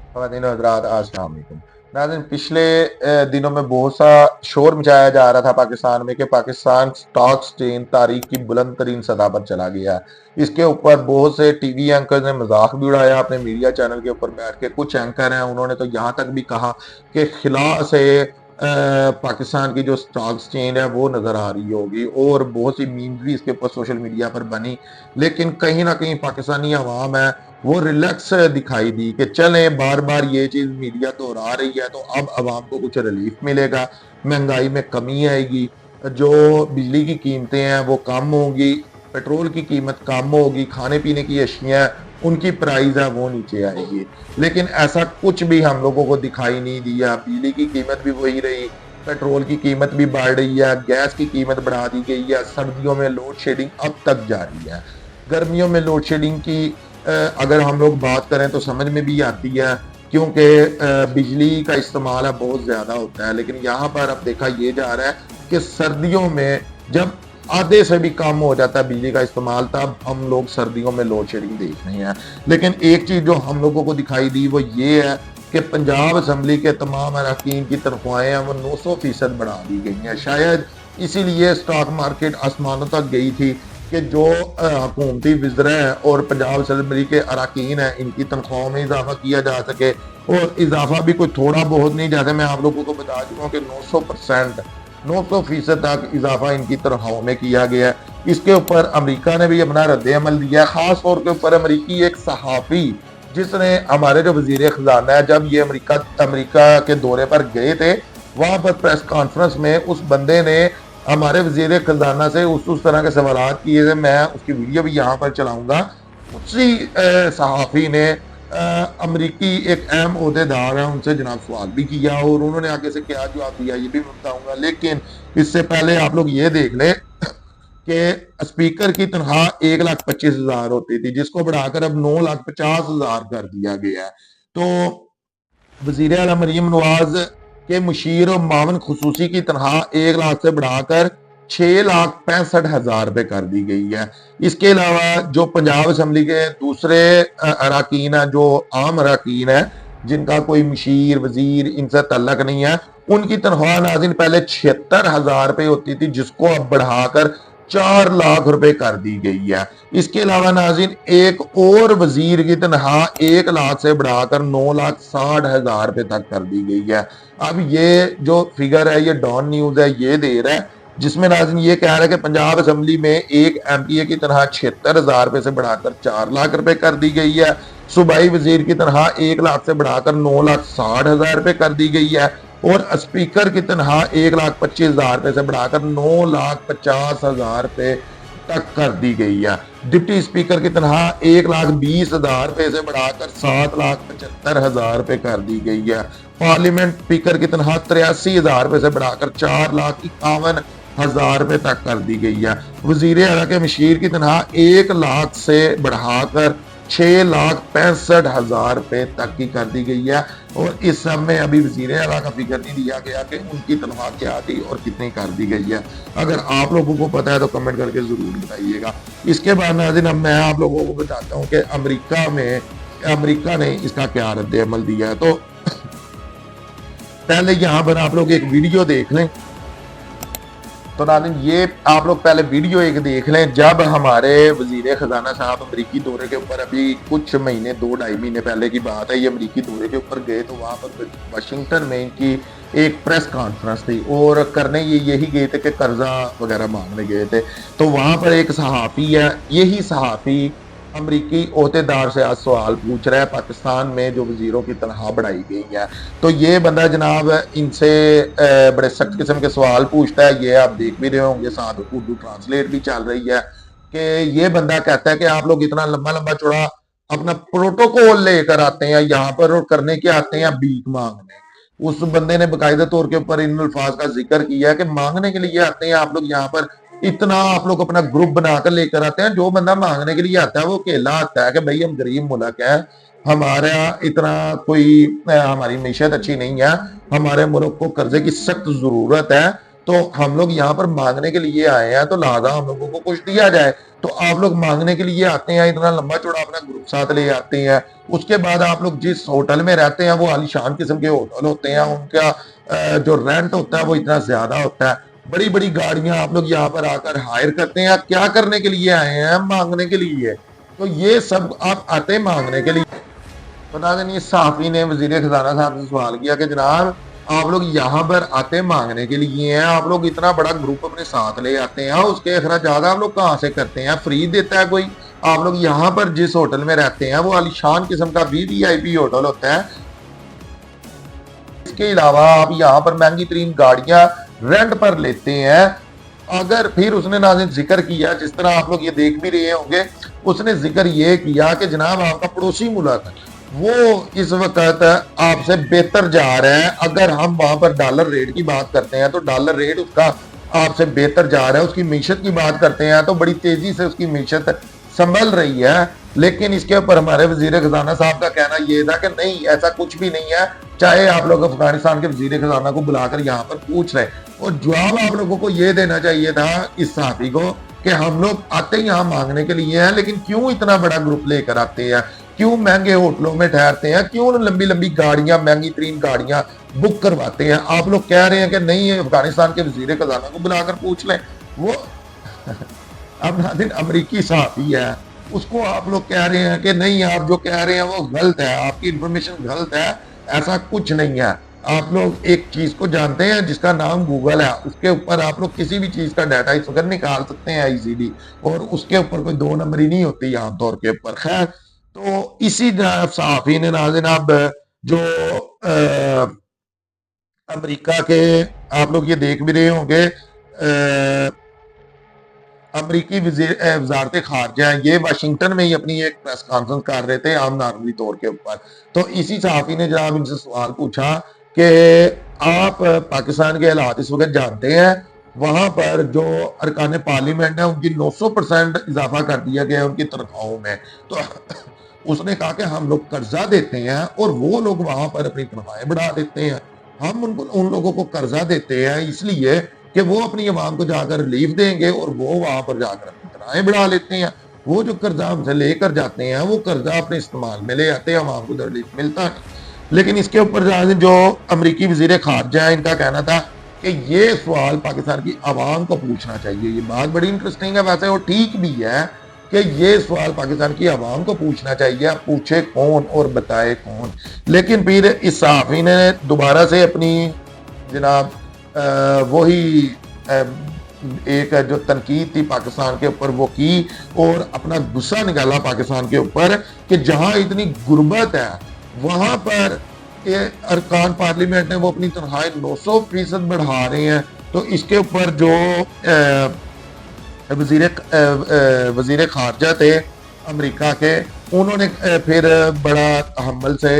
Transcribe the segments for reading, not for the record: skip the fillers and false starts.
ख़वातीन व हज़रात अस्सलाम वालेकुम। नाज़रीन, पिछले दिनों में बहुत सा शोर मचाया जा रहा था पाकिस्तान में कि पाकिस्तान स्टॉक एक्सचेंज तारीख की बुलंद तरीन सतह पर चला गया है। इसके ऊपर बहुत से टीवी एंकर ने मजाक भी उड़ाया अपने मीडिया चैनल के ऊपर बैठ के। कुछ एंकर हैं, उन्होंने तो यहाँ तक भी कहा कि खिला से पाकिस्तान की जो स्टॉक एक्सचेंज है वो नज़र आ रही होगी, और बहुत सी मीम्स भी इसके ऊपर सोशल मीडिया पर बनी। लेकिन कहीं ना कहीं पाकिस्तानी अवाम है वो रिलैक्स दिखाई दी कि चलें, बार बार ये चीज़ मीडिया दोहरा रही है तो अब आवाम को कुछ रिलीफ मिलेगा, महंगाई में कमी आएगी, जो बिजली की कीमतें हैं वो कम होंगी, पेट्रोल की कीमत कम होगी, खाने पीने की अशियाँ उनकी प्राइस है वो नीचे आएगी। लेकिन ऐसा कुछ भी हम लोगों को दिखाई नहीं दिया। बिजली की कीमत भी वही रही, पेट्रोल की कीमत भी बढ़ रही है, गैस की कीमत बढ़ा दी गई है, सर्दियों में लोड शेडिंग अब तक जारी है। गर्मियों में लोड शेडिंग की अगर हम लोग बात करें तो समझ में भी आती है, क्योंकि बिजली का इस्तेमाल है बहुत ज़्यादा होता है। लेकिन यहाँ पर अब देखा ये जा रहा है कि सर्दियों में जब आधे से भी कम हो जाता है बिजली का इस्तेमाल, तब हम लोग सर्दियों में लोड शेडिंग देख रहे हैं। लेकिन एक चीज़ जो हम लोगों को दिखाई दी वो ये है कि पंजाब असम्बली के तमाम अरकान की तनख्वाहें हैं वो 900% बढ़ा दी गई हैं। शायद इसीलिए स्टॉक मार्केट आसमानों तक गई थी कि जो हुकूमती वज़रा हैं और पंजाब असम्बली के अरकान हैं, इनकी तनख्वाहों में इजाफा किया जा सके। और इजाफा भी कोई थोड़ा बहुत नहीं, जैसे मैं आप लोगों को बता चुका हूँ कि 900% 900% तक इजाफा इनकी तनख्वाहों में किया गया है। इसके ऊपर अमेरिका ने भी अपना रद्द अमल दिया है। ख़ास तौर के ऊपर अमरीकी एक सहाफ़ी, जिसने हमारे जो वज़ीर ख़जाना है, जब ये अमेरिका के दौरे पर गए थे, वहाँ पर प्रेस कॉन्फ्रेंस में उस बंदे ने हमारे वज़ीर ख़जाना से उस तरह के सवालात किए थे। मैं उसकी वीडियो भी यहाँ पर चलाऊँगा। उसी सहाफ़ी ने अमरीकी एक अहम ओहदेदार है उनसे जनाब सवाल भी किया, और उन्होंने आगे से क्या जवाब दिया ये भी मैं बताऊँगा। लेकिन इससे पहले आप लोग ये देख लें कि स्पीकर की तनख्वाह 1,25,000 होती थी, जिसको बढ़ाकर अब 9,50,000 कर दिया गया है। तो वज़ीर आला मरीम नवाज के मुशीर और मावन खुसूसी की तनख्वाह 1 लाख से बढ़ाकर 6,65,000 रुपये कर दी गई है। इसके अलावा जो पंजाब असम्बली के दूसरे अरकान हैं, जो आम अरकान हैं, जिनका कोई मुशीर वजीर इनसे तल्लक नहीं है, उनकी तनख्वाह नाज़रीन पहले 76,000 रुपये होती थी, जिसको अब बढ़ाकर 4 लाख रुपए कर दी गई है। इसके अलावा नाज़रीन एक और वजीर की तनख्वाह 1 लाख से बढ़ाकर 9,60,000 रुपए तक कर दी गई है। अब ये जो फिगर है ये डॉन न्यूज है, ये दे रहा है, जिसमें नाज़रीन ये कह रहा है कि पंजाब असम्बली में एक MPA की तनख्वाह 76,000 रुपए से बढ़ाकर 4 लाख रुपए कर दी गई है। सूबाई वजीर की तनख्वाह 1 लाख से बढ़ाकर 9,60,000 रुपए कर दी गई है, और स्पीकर की तनख्वाह 1,25,000 रुपए से बढ़ाकर 9,50,000 रुपए तक कर दी गई है। डिप्टी स्पीकर की तनख्वाह 1,20,000 रुपए से बढ़ाकर 7,75,000 रुपए कर दी गई है। पार्लियामेंट स्पीकर की तनख्वाह 83,000 रुपए से बढ़ाकर 4,51,000 रुपए तक कर दी गई है। वजीर आला के मशीर की तनख्वाह 1 लाख से बढ़ाकर 6,65,000 रुपए तक की कर दी गई है। और इस सब में अभी वजीर आला का फिगर नहीं दिया गया कि उनकी तनख्वाह क्या थी और कितनी कर दी गई है। अगर आप लोगों को पता है तो कमेंट करके जरूर बताइएगा। इसके बाद नाज़रीन अब मैं आप लोगों को बताता हूँ कि अमेरिका ने इसका क्या रद्द अमल दिया है। तो पहले यहाँ पर आप लोग एक वीडियो देख लें। तो नाज़रीन ये आप लोग पहले वीडियो एक देख लें, जब हमारे वजीर ख़जाना साहब अमरीकी दौरे के ऊपर, अभी कुछ महीने 2-2.5 महीने पहले की बात है, ये अमरीकी दौरे के ऊपर गए, तो वहाँ पर वाशिंगटन में इनकी एक प्रेस कॉन्फ्रेंस थी, और करने ये यही गए थे कि कर्जा वगैरह मांगने गए थे। तो वहाँ पर एक सहाफ़ी है, यही सहाफ़ी अमरीकी ओहदेदार से आज सवाल पूछ रहा है पाकिस्तान में जो वजीरों की तनख्वाह बढ़ाई गई है। तो ये बंदा जनाब इनसे बड़े सख्त किस्म के सवाल पूछता है। ये आप देख भी रहे होंगे, साथ उर्दू ट्रांसलेट भी चल रही है कि ये बंदा कहता है कि आप लोग इतना लंबा लंबा चौड़ा अपना प्रोटोकॉल लेकर आते हैं यहाँ पर, और करने के आते हैं भीख मांगने। उस बंदे ने बाकायदा तौर के ऊपर इन अल्फाज का जिक्र किया कि मांगने के लिए आते हैं आप लोग यहाँ पर, इतना आप लोग अपना ग्रुप बनाकर लेकर आते हैं। जो बंदा मांगने के लिए आता है वो अकेला आता है कि भाई हम गरीब मुल्क है, हमारा इतना कोई हमारी मीशत अच्छी नहीं है, हमारे मुल्क को कर्जे की सख्त जरूरत है, تو ہم لوگ یہاں پر مانگنے کے لیے آئے ہیں، تو لہٰذا ہم لوگوں کو کچھ دیا جائے۔ تو آپ لوگ مانگنے کے لیے آتے ہیں، اتنا لمبا چوڑا اپنا گروپ ساتھ لے آتے ہیں، اس کے بعد آپ لوگ جس ہوٹل میں رہتے ہیں وہ عالیشان قسم کے ہوٹل ہوتے ہیں، ان کا جو رینٹ ہوتا ہے وہ اتنا زیادہ ہوتا ہے، بڑی بڑی گاڑیاں آپ لوگ یہاں پر آ کر ہائر کرتے ہیں۔ کیا کرنے کے لیے آئے ہیں؟ مانگنے کے لیے۔ تو یہ سب آپ آتے ہیں مانگنے کے لیے۔ تو ناظرین، یہ صحافی نے وزیر خزانہ صاحب سے سوال کیا کہ جناب آپ لوگ یہاں پر آتے مانگنے کے لیے ہیں، آپ لوگ اتنا بڑا گروپ اپنے ساتھ لے آتے ہیں، اس کے اخراجات آپ لوگ کہاں سے کرتے ہیں؟ فری دیتا ہے کوئی؟ آپ لوگ یہاں پر جس ہوٹل میں رہتے ہیں وہ عالیشان قسم کا VIP ہوٹل ہوتا ہے، اس کے علاوہ آپ یہاں پر مہنگی ترین گاڑیاں رینٹ پر لیتے ہیں۔ اگر پھر اس نے ناظرین ذکر کیا، جس طرح آپ لوگ یہ دیکھ بھی رہے ہوں گے، اس نے ذکر یہ کیا کہ جناب آپ کا پڑوسی ملک وہ اس وقت آپ سے بہتر جا رہا ہے۔ اگر ہم وہاں پر ڈالر ریٹ کی بات کرتے ہیں تو ڈالر ریٹ اس کا آپ سے بہتر جا رہا ہے۔ اس کی معیشت کی بات کرتے ہیں تو بڑی تیزی سے اس کی معیشت سنبھل رہی ہے، لیکن اس کے اوپر ہمارے وزیر خزانہ صاحب کا کہنا یہ تھا کہ نہیں، ایسا کچھ بھی نہیں ہے، چاہے آپ لوگ افغانستان کے وزیر خزانہ کو بلا کر یہاں پر پوچھ رہے۔ اور جواب آپ لوگوں کو یہ دینا چاہیے تھا اس صحافی کو کہ ہم لوگ آتے یہاں مانگنے کے لیے ہیں، لیکن کیوں اتنا بڑا گروپ لے کر آتے ہیں، کیوں مہنگے ہوٹلوں میں ٹھہرتے ہیں، کیوں لمبی لمبی گاڑیاں، مہنگی ترین گاڑیاں بک کرواتے ہیں؟ آپ لوگ کہہ رہے ہیں کہ نہیں، افغانستان کے وزیر خزانہ کو بلا کر پوچھ لیں۔ وہ اب ناظرین امریکی صحافی ہے، اس کو آپ لوگ کہہ رہے ہیں کہ نہیں، آپ جو کہہ رہے ہیں وہ غلط ہے، آپ کی انفارمیشن غلط ہے، ایسا کچھ نہیں ہے۔ آپ لوگ ایک چیز کو جانتے ہیں جس کا نام گوگل ہے، اس کے اوپر آپ لوگ کسی بھی چیز کا ڈیٹا اس وقت نکال سکتے ہیں ایزیلی، اور اس کے اوپر کوئی دو نمبری نہیں ہوتی عام طور کے اوپر۔ خیر، تو اسی صحافی نے ناظرین اب جو امریکہ کے، آپ لوگ یہ دیکھ بھی رہے ہوں گے، امریکی وزارت خارجہ ہیں، یہ واشنگٹن میں ہی اپنی ایک پریس کانفرنس کر رہے تھے عام نارملی طور کے اوپر۔ تو اسی صحافی نے جناب ان سے سوال پوچھا کہ آپ پاکستان کے حالات اس وقت جانتے ہیں، وہاں پر جو ارکان پارلیمنٹ ہیں ان کی 900% اضافہ کر دیا گیا ان کی تنخواہوں میں۔ تو اس نے کہا کہ ہم لوگ قرضہ دیتے ہیں اور وہ لوگ وہاں پر اپنی تنخواہیں بڑھا دیتے ہیں۔ ہم ان لوگوں کو قرضہ دیتے ہیں اس لیے کہ وہ اپنی عوام کو جا کر ریلیف دیں گے، اور وہ وہاں پر جا کر اپنی تنخواہیں بڑھا لیتے ہیں۔ وہ جو قرضہ ہم سے لے کر جاتے ہیں وہ قرضہ اپنے استعمال میں لے آتے ہیں، عوام کو ریلیف ملتا نہیں۔ لیکن اس کے اوپر جو امریکی وزیر خارجہ ہیں، ان کا کہنا تھا کہ یہ سوال پاکستان کی عوام کو پوچھنا چاہیے۔ یہ بات بڑی انٹرسٹنگ ہے ویسے، اور ٹھیک بھی ہے کہ یہ سوال پاکستان کی عوام کو پوچھنا چاہیے، پوچھے کون اور بتائے کون۔ لیکن پھر اس صحافی نے دوبارہ سے اپنی جناب وہی ایک جو تنقید تھی پاکستان کے اوپر وہ کی، اور اپنا غصہ نکالا پاکستان کے اوپر کہ جہاں اتنی غربت ہے وہاں پر ارکان پارلیمنٹ نے وہ اپنی تنخواہیں 900% بڑھا رہے ہیں۔ تو اس کے اوپر جو وزیر خارجہ تھے امریکہ کے، انہوں نے پھر بڑا تحمل سے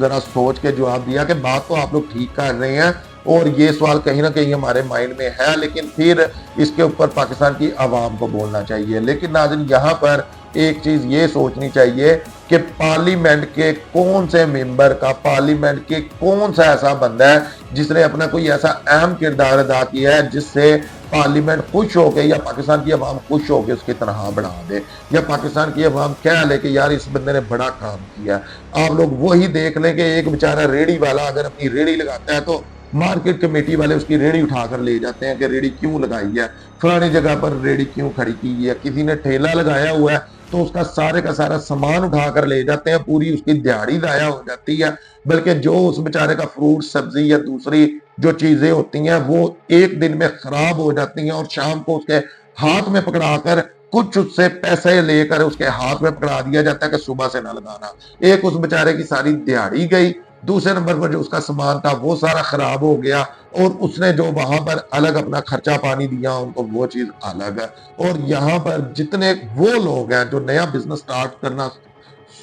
ذرا سوچ کے جواب دیا کہ بات تو آپ لوگ ٹھیک کر رہے ہیں، اور یہ سوال کہیں نہ کہیں ہمارے مائنڈ میں ہے، لیکن پھر اس کے اوپر پاکستان کی عوام کو بولنا چاہیے۔ لیکن ناظرین یہاں پر ایک چیز یہ سوچنی چاہیے کہ پارلیمنٹ کے کون سے ممبر کا، پارلیمنٹ کے کون سا ایسا بندہ ہے جس نے اپنا کوئی ایسا اہم کردار ادا کیا ہے جس سے پارلیمنٹ خوش ہو کے، یا پاکستان کی عوام خوش ہو کے اس کی تنخواہ بڑھا دے، یا پاکستان کی عوام کہہ لے کہ یار اس بندے نے بڑا کام کیا۔ آپ لوگ وہی دیکھ لیں کہ ایک بیچارہ ریڑھی والا اگر اپنی ریڑھی لگاتا ہے تو مارکیٹ کمیٹی والے اس کی ریڑھی اٹھا کر لے جاتے ہیں کہ ریڑھی کیوں لگائی ہے، فلانی جگہ پر ریڑھی کیوں کھڑی کی ہے۔ کسی نے ٹھیلا لگایا ہوا ہے تو اس کا سارا سامان اٹھا کر لے جاتے ہیں، پوری اس کی دیہڑی ضائع ہو جاتی ہے۔ بلکہ جو اس بیچارے کا فروٹ، سبزی یا دوسری جو چیزیں ہوتی ہیں وہ ایک دن میں خراب ہو جاتی ہیں، اور شام کو اس کے ہاتھ میں پکڑا کر کچھ اس سے پیسے لے کر اس کے ہاتھ میں پکڑا دیا جاتا ہے کہ صبح سے نہ لگانا۔ ایک اس بیچارے کی ساری دیہڑی گئی، دوسرے نمبر پر جو اس کا سامان تھا وہ سارا خراب ہو گیا، اور اس نے جو وہاں پر الگ اپنا خرچہ پانی دیا ان کو وہ چیز الگ ہے۔ اور یہاں پر جتنے وہ لوگ ہیں جو نیا بزنس سٹارٹ کرنا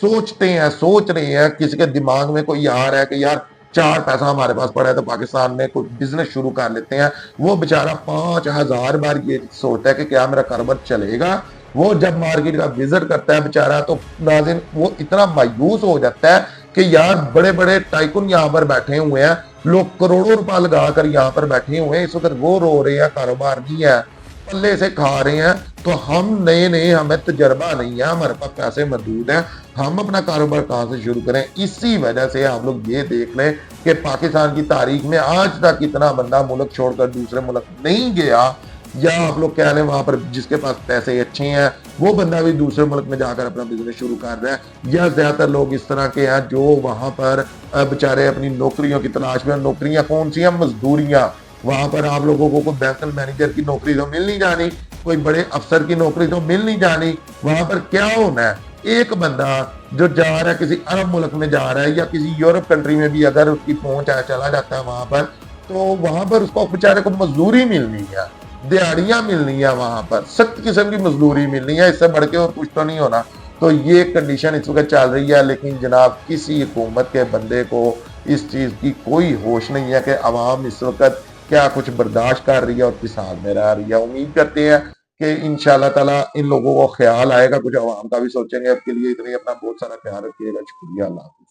سوچ رہے ہیں، کسی کے دماغ میں کوئی آ رہا ہے کہ یار 4 پیسہ ہمارے پاس پڑا ہے تو پاکستان میں کوئی بزنس شروع کر لیتے ہیں، وہ بیچارہ 5000 بار یہ سوچتا ہے کہ کیا میرا کاروبار چلے گا۔ وہ جب مارکیٹ کا وزٹ کرتا ہے بیچارہ تو ناظرین وہ اتنا مایوس ہو جاتا ہے کہ یار بڑے بڑے ٹائکون یہاں پر بیٹھے ہوئے ہیں، लोग करोड़ों रुपया लगा कर यहाँ पर बैठे हुए हैं, इस वक्त वो रो रहे हैं, कारोबार नहीं है, पल्ले से खा रहे हैं। तो हम नए नए, हमें तजर्बा नहीं है, हमारे पास पैसे मौजूद हैं, हम अपना कारोबार कहाँ से शुरू करें। इसी वजह से आप लोग ये देख लें कि पाकिस्तान की तारीख में आज तक इतना बंदा मुल्क छोड़कर दूसरे मुल्क नहीं गया, या आप लोग कह लें वहां पर जिसके पास पैसे अच्छे हैं वो बंदा भी दूसरे मुल्क में जाकर अपना बिजनेस शुरू कर रहा है, या ज्यादातर लोग इस तरह के हैं जो वहां पर बेचारे अपनी नौकरियों की तलाश में। नौकरियां कौन सी हैं? मजदूरियां। वहां पर आप लोगों को कोई बैंक मैनेजर की नौकरी तो मिल नहीं जानी, कोई बड़े अफसर की नौकरी तो मिल नहीं जानी। वहां पर क्या होना है, एक बंदा जो जा रहा है किसी अरब मुल्क में जा रहा है, या किसी यूरोप कंट्री में भी अगर उसकी पहुंच है, चला जाता है वहां पर, तो वहां पर उसको बेचारे को मजदूरी मिलनी है, दिहाड़ियां मिलनी है, वहां पर सख्त किस्म की मजदूरी मिलनी है, इससे बढ़ के और कुछ तो नहीं होना। तो ये कंडीशन इस वक्त चल रही है, लेकिन जनाब किसी हुकूमत के बंदे को इस चीज की कोई होश नहीं है कि अवाम इस वक्त क्या कुछ बर्दाश्त कर रही है और किस हाल में रह रही है। उम्मीद करते हैं कि इंशाल्लाह ताला इन लोगों को ख्याल आएगा, कुछ अवाम का भी सोचेंगे। अब के लिए इतने, अपना बहुत सारा ख्याल रखिएगा। शुक्रिया, अल्लाह हाफिज़।